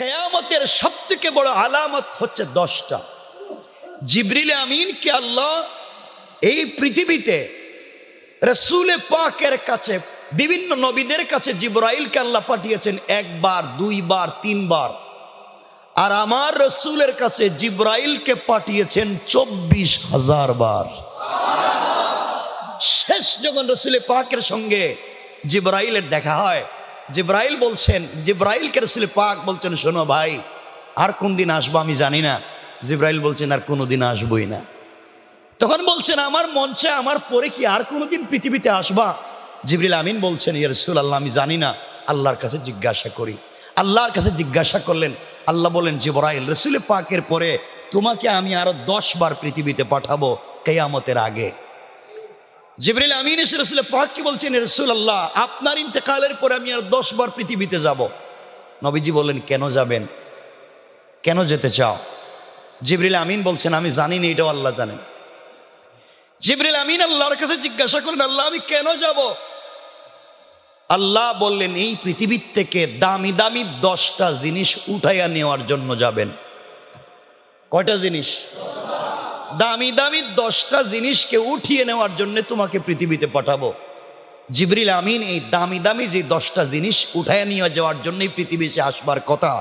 কিয়ামতের সবথেকে বড় আলামত হচ্ছে 10টা। জিবরিল আমিনকে আল্লাহ এই পৃথিবীতে রাসূলে পাকের কাছে, বিভিন্ন নবীদের কাছে জিবরাইলকে আল্লাহ পাঠিয়েছেন 1 বার, 2 বার, 3 বার। আর আমার রাসূলের কাছে জিবরাইলকে পাঠিয়েছেন 24,000 বার। শেষ যখন রাসূলে পাকের সঙ্গে জিবরাইলের দেখা হয়, জিবরাইলকে রাসূলে পাক বলছেন, শোনো ভাই, আর কোন দিন আসবো আমি জানি না। জিবরাইল বলছেন, আর কোনোদিন আসবই না। তখন বলছেন, আমার মন চায় আমার পরে কি আর কোনোদিন পৃথিবীতে আসবা? জিবরিল আমিন বলছেন, ইয়া রাসূলুল্লাহ, আমি জানি না, আল্লাহর কাছে জিজ্ঞাসা করি। আল্লাহর কাছে জিজ্ঞাসা করলেন। আল্লাহ বলেন, জিবরাইল, রাসূলে পাকের পরে তোমাকে আমি আরো 10 বার পৃথিবীতে পাঠাবো কিয়ামতের আগে। জিবরিল আমিন এসে রাসূলে পাককে বলছেন, ইয়া রাসূলুল্লাহ, আপনার ইন্তেকালের পরে আমি আর 10 বার পৃথিবীতে যাব। নবীজি বললেন, কেন যাবেন? কেন যেতে চাও? জিবরিল আমিন বলছেন, আমি জানি না, এটাও আল্লাহ জানেন। জিবরিল আমিন আল্লাহর কাছে জিজ্ঞাসা করলেন, আল্লাহ, আমি কেন যাব? আল্লাহ বললেন, এই পৃথিবীর থেকে দামি দামি 10টা জিনিস উঠাইয়া নেওয়ার জন্য যাবেন। কয়টা জিনিস? দামি দামি 10টা জিনিসকে উঠিয়ে নেওয়ার জন্য তোমাকে পৃথিবীতে পাঠাবো। জিবরিল আমিন এই দামি দামি যে 10টা জিনিস উঠাইয়া নিয়ে যাওয়ার জন্যই পৃথিবীতে আসবার কথা,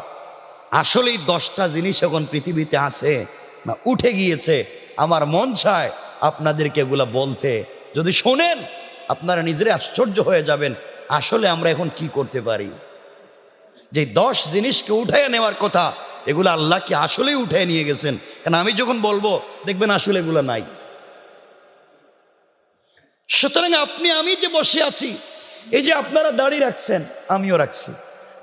আসলে এই 10টা জিনিস এখন পৃথিবীতে আছে না উঠে গিয়েছে? আমার মন চায় আপনাদেরকে এগুলা বলতে। যদি শোনেন আপনারা নিজেরা আশ্চর্য হয়ে যাবেন, আসলে আমরা এখন কি করতে পারি। যে 10 জিনিসকে উঠাইয়া নেওয়ার কথা, এগুলো আল্লাহ কি আসলেই উঠায় নিয়ে গেছেন? কারণ আমি যখন বলবো দেখবেন আসলে এগুলো নাই। সুতরাং আপনি আমি যে বসে আছি, এই যে আপনারা দাড়ি রাখছেন, আমিও রাখছি।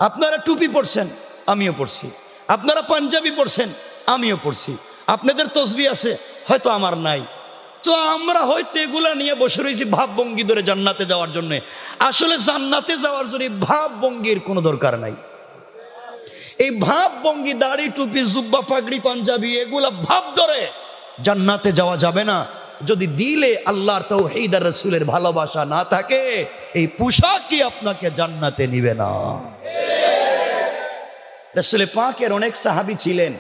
আপনারা টুপি পরছেন, আমিও পরছি। আপনারা পাঞ্জাবি পরছেন, আমিও পরছি। আপনাদের তসবিহ আছে, হয়তো আমার নাই। তো আমরা হয়তো এগুলা নিয়ে বসে রয়েছি ভাবভঙ্গি ধরে জান্নাতে যাওয়ার জন্য। আসলে জান্নাতে যাওয়ার জন্য ভাবভঙ্গির কোনো দরকার নাই। এই ভাবভঙ্গি, দাড়ি, টুপি, জুব্বা, পাগড়ি, পাঞ্জাবি, এগুলা ভাব ধরে জান্নাতে যাওয়া যাবে না। যদি দিলে আল্লাহর তাওহীদ আর রাসূলের ভালোবাসা না থাকে, এই পোশাকই আপনাকে জান্নাতে নিবে না। রাসূলে পাকের অনেক সাহাবী ছিলেন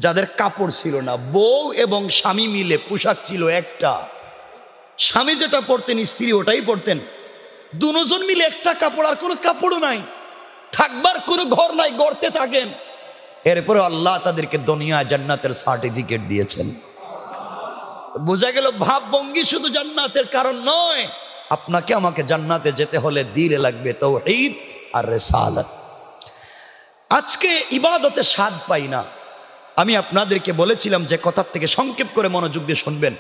যাদের কাপড় ছিল না। বউ এবং স্বামী মিলে পোশাক ছিল একটা। স্বামী যেটা পরতেন, স্ত্রী ওটাই পরতেন। দুজন মিলে একটা কাপড়, আর কোনো কাপড়ও নাই, থাকবার কোনো ঘর নাই, গড়তে থাকেন। এরপরে আল্লাহ তাদেরকে দুনিয়া জান্নাতের সার্টিফিকেট দিয়েছেন। বোঝা গেল ভাবভঙ্গি শুধু জান্নাতের কারণ নয়। আপনাকে আমাকে জান্নাতে যেতে হলে দিলে লাগবে তাওহীদ আর রিসালাত। আজকে ইবাদতে স্বাদ পাই না। আমি আপনাদেরকে বলেছিলাম যে কথার থেকে সংক্ষেপ করে মনোযোগ দিয়ে শুনবেন।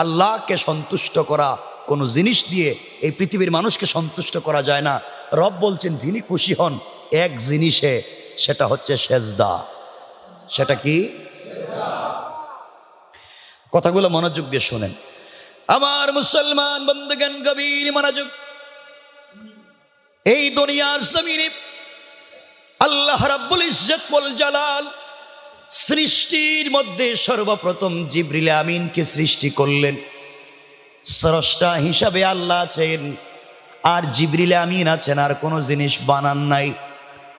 আল্লাহকে সন্তুষ্ট করা কোনো জিনিস দিয়ে এই পৃথিবীর মানুষকে সন্তুষ্ট করা যায় না। রব বলছেন যিনি খুশি হন এক জিনিসে, সেটা হচ্ছে সেজদা। সেটা কি? কথাগুলো মনোযোগ দিয়ে শোনেন আমার মুসলমান বন্ধুগণ, গভীর মনোযোগ। এই দুনিয়ার জমিনে আল্লাহ রাব্বুল ইজ্জত ওয়াল জালাল সৃষ্টির মধ্যে সর্বপ্রথম জিবরিল আমিনকে সৃষ্টি করলেন। স্রষ্টা হিসাবে আল্লাহ আছেন, আর জিবরিল আমিন আছেন, আর কোনো জিনিস বানান নাই।